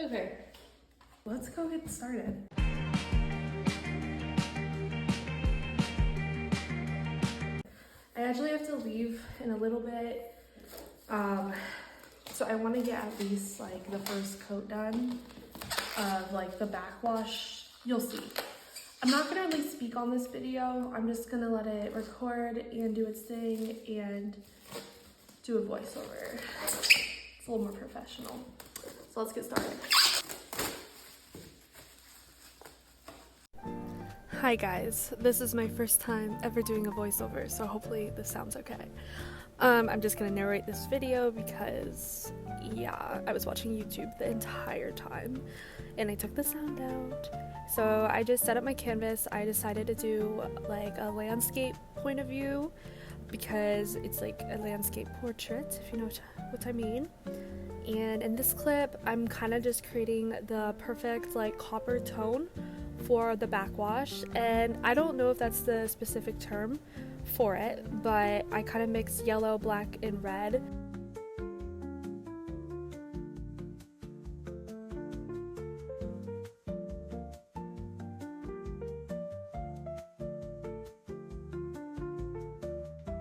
Okay, let's go get started. I actually have to leave in a little bit, so I want to get at least like the first coat done of like the backwash. You'll see. I'm not gonna really speak on this video. I'm just gonna let it record and do its thing and do a voiceover. It's a little more professional. So let's get started. Hi guys, this is my first time ever doing a voiceover, so hopefully this sounds okay. I'm just gonna narrate this video because, yeah, I was watching YouTube the entire time and I took the sound out. So I just set up my canvas. I decided to do like a landscape point of view because it's like a landscape portrait, if you know what I mean. And in this clip, I'm kind of just creating the perfect like copper tone for the backwash, and I don't know if that's the specific term for it, but I kind of mix yellow, black, and red.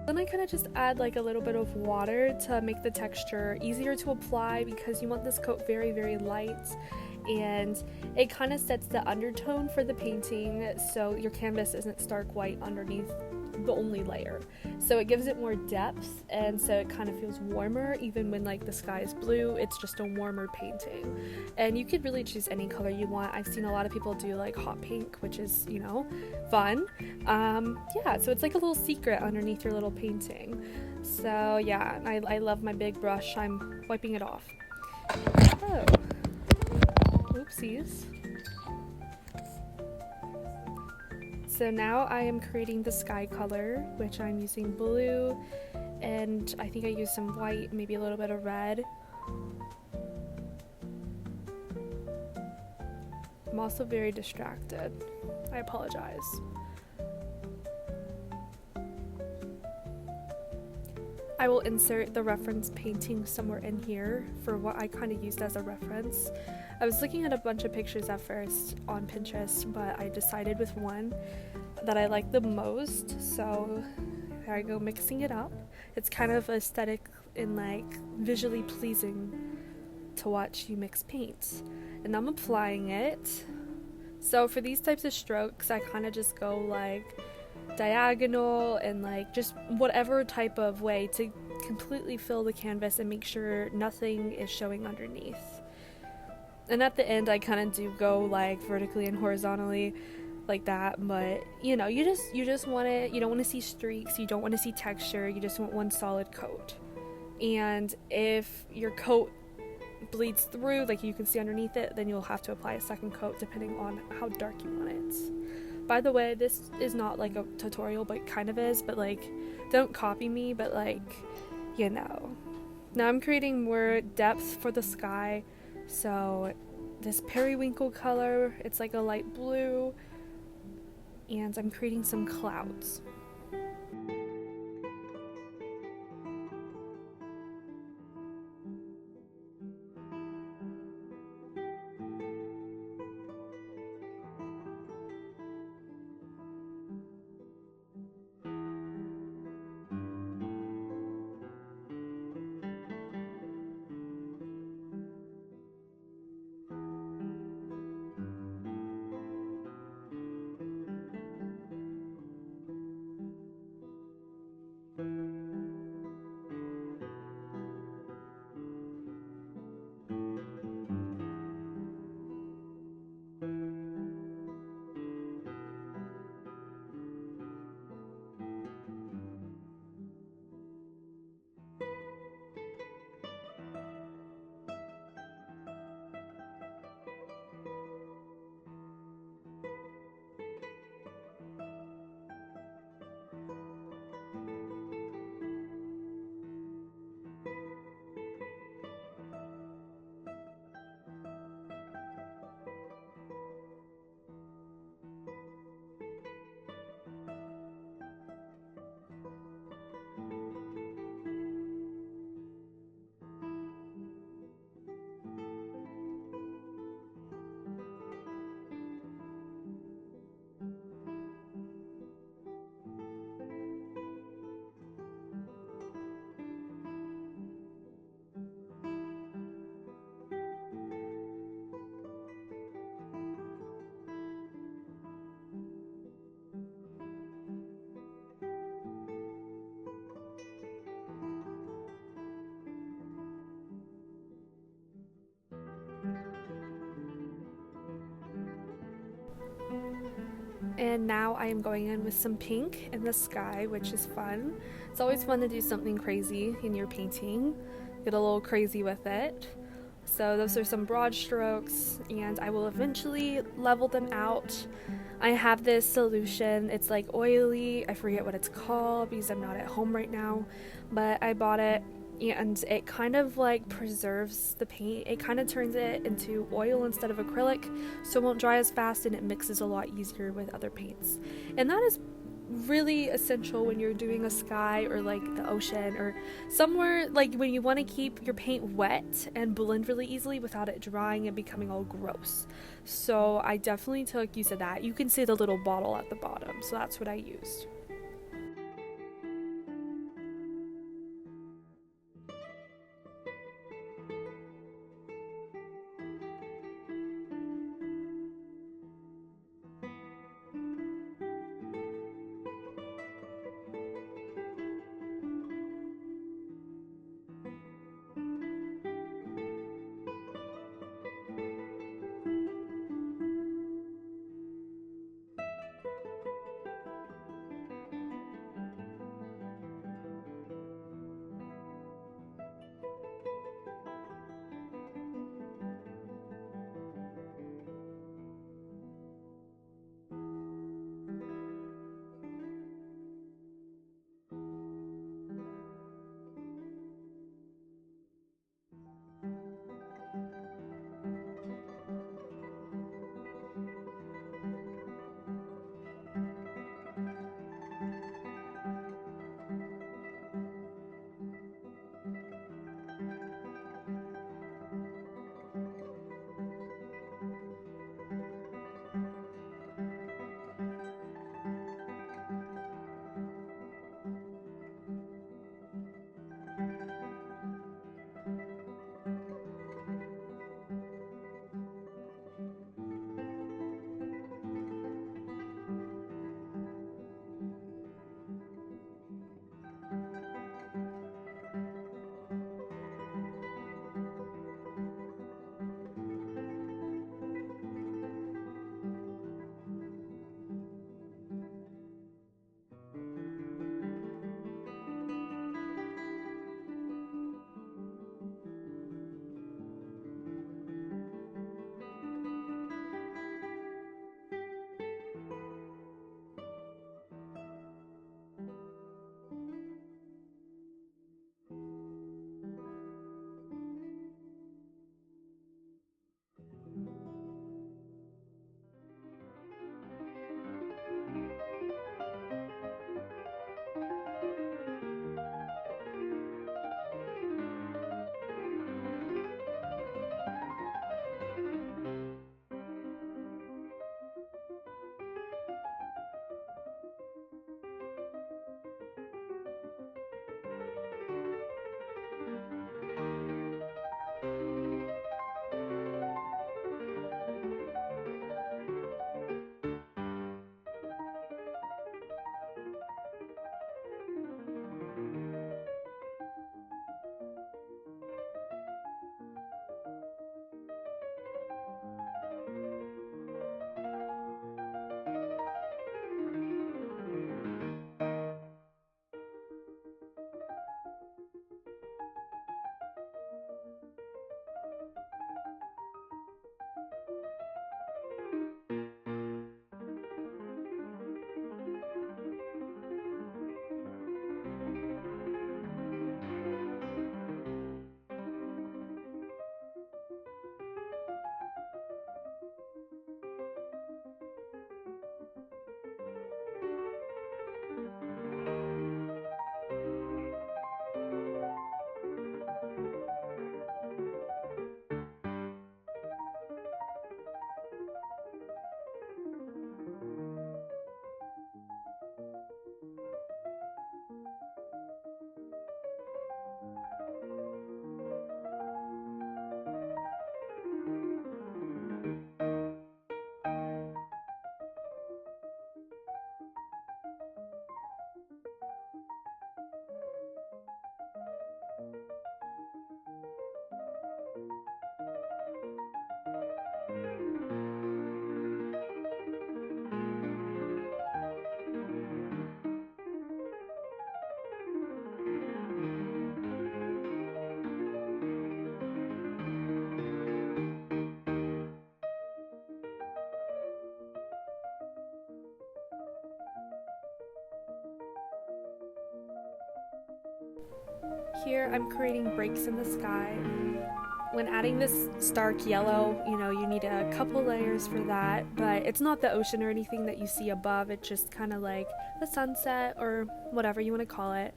Then I kind of just add like a little bit of water to make the texture easier to apply because you want this coat very, very light, and it kind of sets the undertone for the painting so your canvas isn't stark white underneath the only layer. So it gives it more depth, and so it kind of feels warmer even when like the sky is blue. It's just a warmer painting, and you could really choose any color you want. I've seen a lot of people do like hot pink, which is, you know, fun. Yeah, so it's like a little secret underneath your little painting. So yeah, I love my big brush. I'm wiping it off. Oh, oopsies. So now I am creating the sky color, which I'm using blue, and I think I used some white, maybe a little bit of red. I'm also very distracted. I apologize. I will insert the reference painting somewhere in here for what I kind of used as a reference. I was looking at a bunch of pictures at first on Pinterest, but I decided with one that I like the most, so there I go, mixing it up. It's kind of aesthetic and like visually pleasing to watch you mix paints. And I'm applying it. So for these types of strokes, I kind of just go like diagonal and like just whatever type of way to completely fill the canvas and make sure nothing is showing underneath. And at the end I kind of do go like vertically and horizontally like that, but you know, you just want it, you don't want to see streaks, you don't want to see texture, you just want one solid coat. And if your coat bleeds through, like you can see underneath it, then you'll have to apply a second coat depending on how dark you want it. By the way, this is not like a tutorial, but kind of is, but like don't copy me, but like, you know. Now I'm creating more depth for the sky, so this periwinkle color, it's like a light blue, and I'm creating some clouds. And now I am going in with some pink in the sky, which is fun. It's always fun to do something crazy in your painting, get a little crazy with it. So those are some broad strokes, and I will eventually level them out. I have this solution, it's like oily, I forget what it's called because I'm not at home right now, but I bought it and it kind of like preserves the paint. It kind of turns it into oil instead of acrylic, so it won't dry as fast and it mixes a lot easier with other paints. And that is really essential when you're doing a sky or like the ocean or somewhere like when you want to keep your paint wet and blend really easily without it drying and becoming all gross. So I definitely took use of that. You can see the little bottle at the bottom, so that's what I used. Here I'm creating breaks in the sky. When adding this stark yellow, you need a couple layers for that, but it's not the ocean or anything that you see above. It's just kind of like the sunset or whatever you want to call it.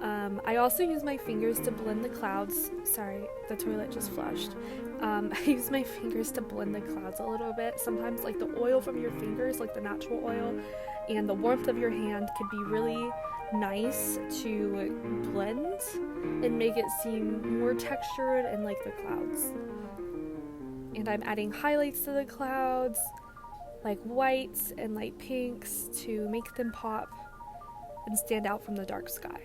I also use my fingers to blend the clouds. Sorry, the toilet just flushed. I use my fingers to blend the clouds a little bit. Sometimes like the oil from your fingers, like the natural oil, and the warmth of your hand could be really nice to blend and make it seem more textured and like the clouds. And I'm adding highlights to the clouds, like whites and light pinks, to make them pop and stand out from the dark sky.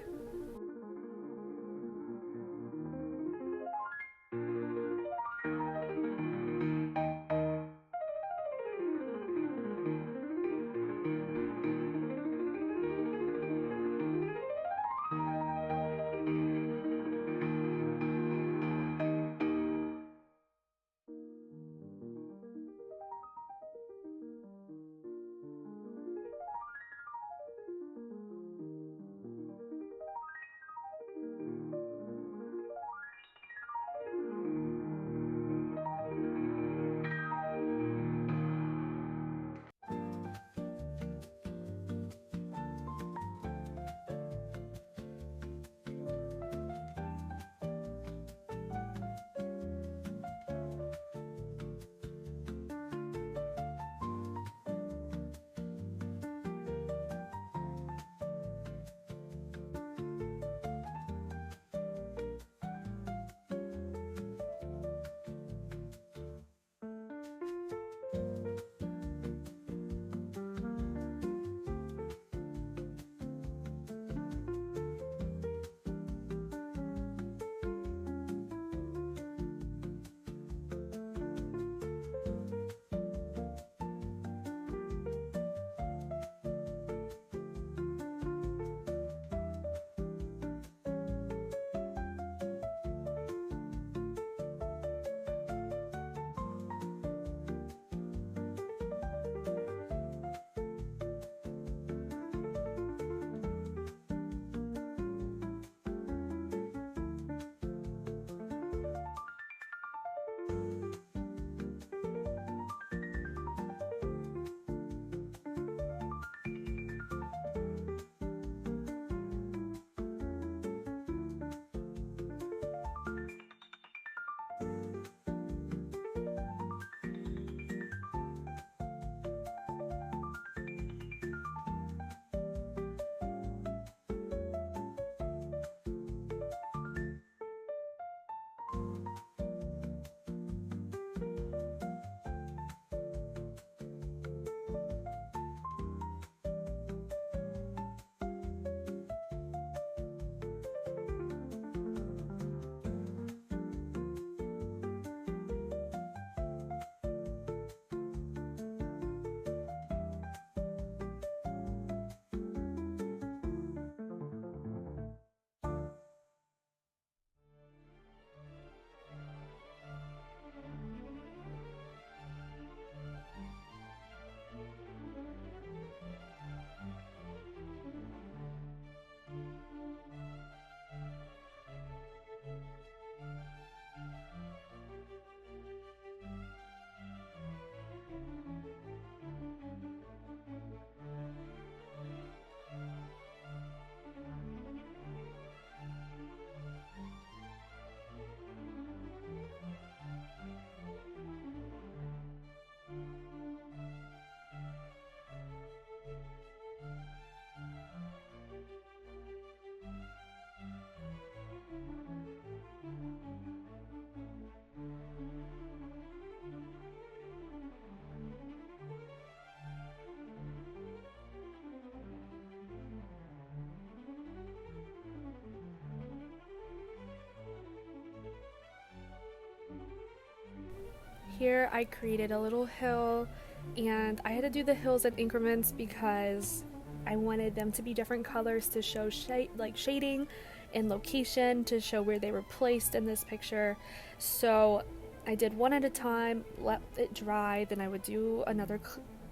Here I created a little hill, and I had to do the hills in increments because I wanted them to be different colors to show shading and location to show where they were placed in this picture. So I did one at a time, let it dry, then I would do another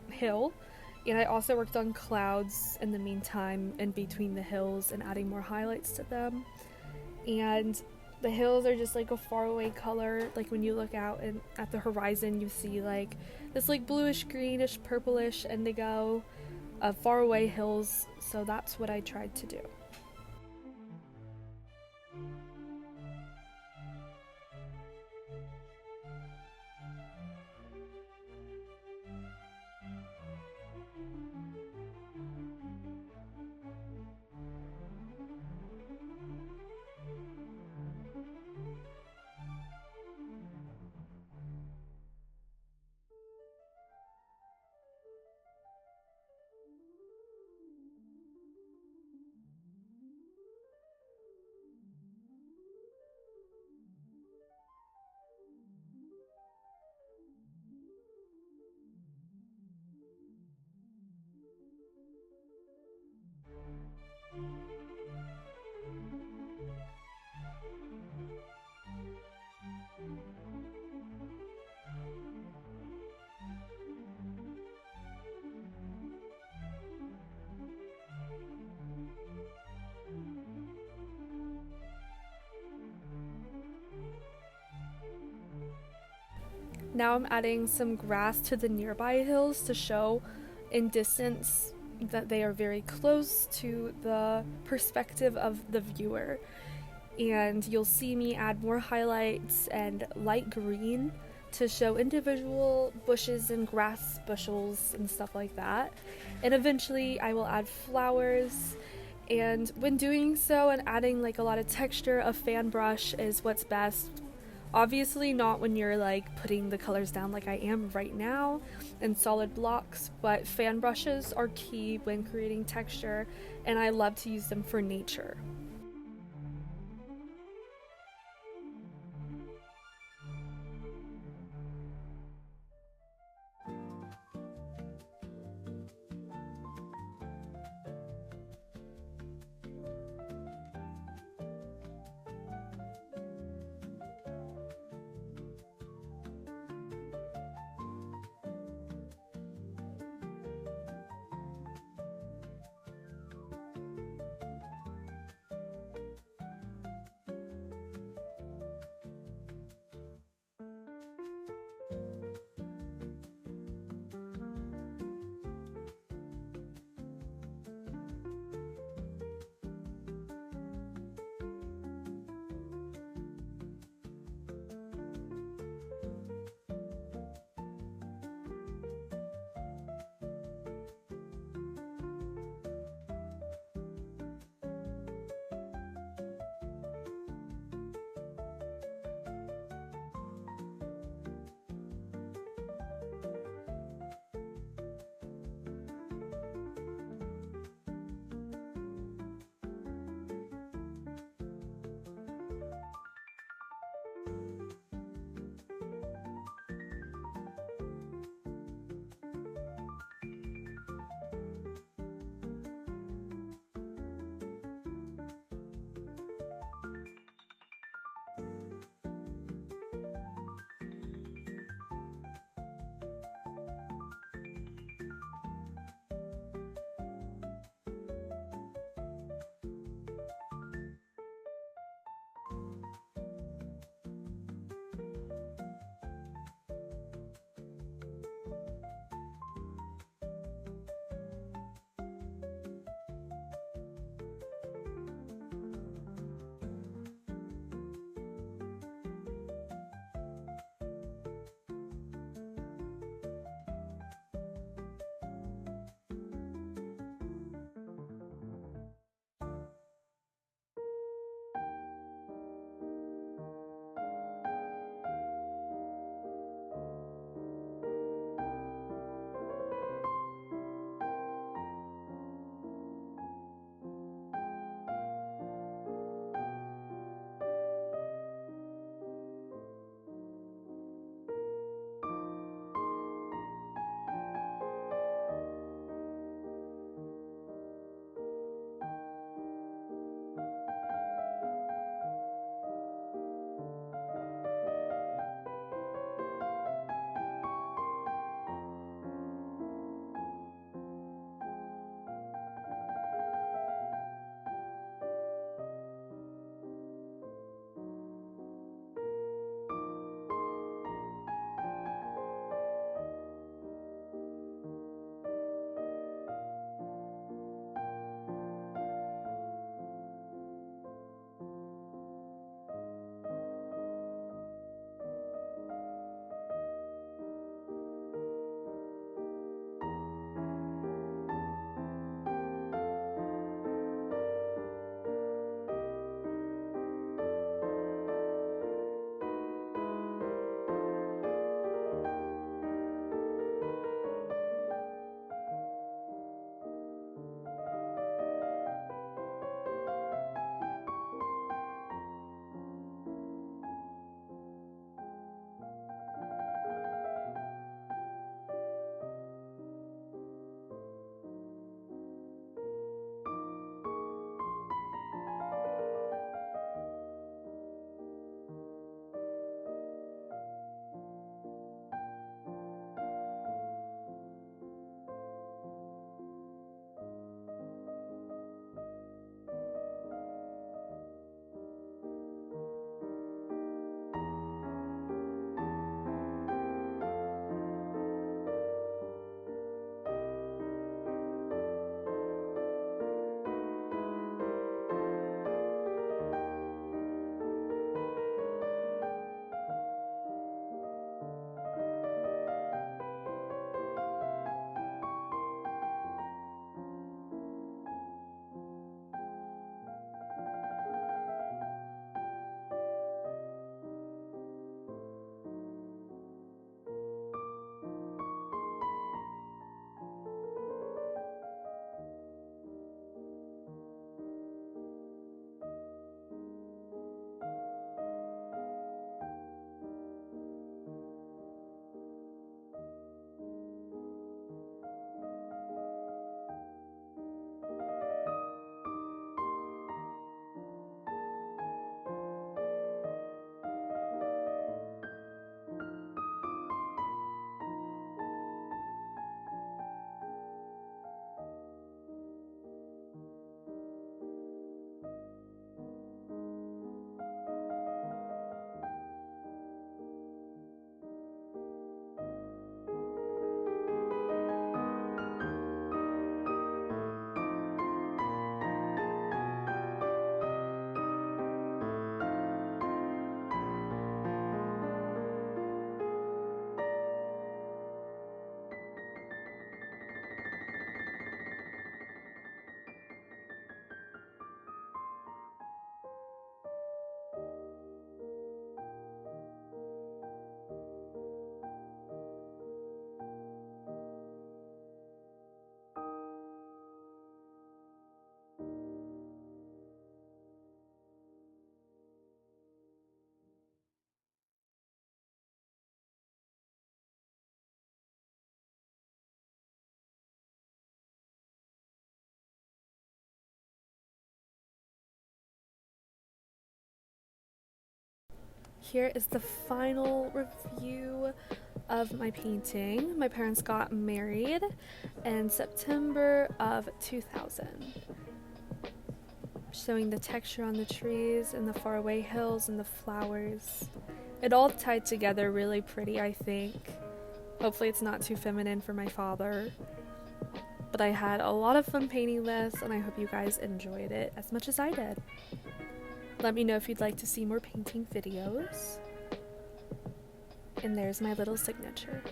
hill. And I also worked on clouds in the meantime in between the hills and adding more highlights to them. and the hills are just like a faraway color. Like when you look out and at the horizon, you see like this like bluish, greenish, purplish indigo of faraway hills. So that's what I tried to do. Now I'm adding some grass to the nearby hills to show in distance that they are very close to the perspective of the viewer. And you'll see me add more highlights and light green to show individual bushes and grass bushels and stuff like that. And eventually I will add flowers, and when doing so and adding like a lot of texture, a fan brush is what's best. Obviously not when you're like putting the colors down like I am right now in solid blocks, but fan brushes are key when creating texture, and I love to use them for nature. here is the final review of my painting. My parents got married in September of 2000. Showing the texture on the trees and the faraway hills and the flowers. It all tied together really pretty, I think. Hopefully it's not too feminine for my father. But I had a lot of fun painting this, and I hope you guys enjoyed it as much as I did. Let me know if you'd like to see more painting videos. And there's my little signature.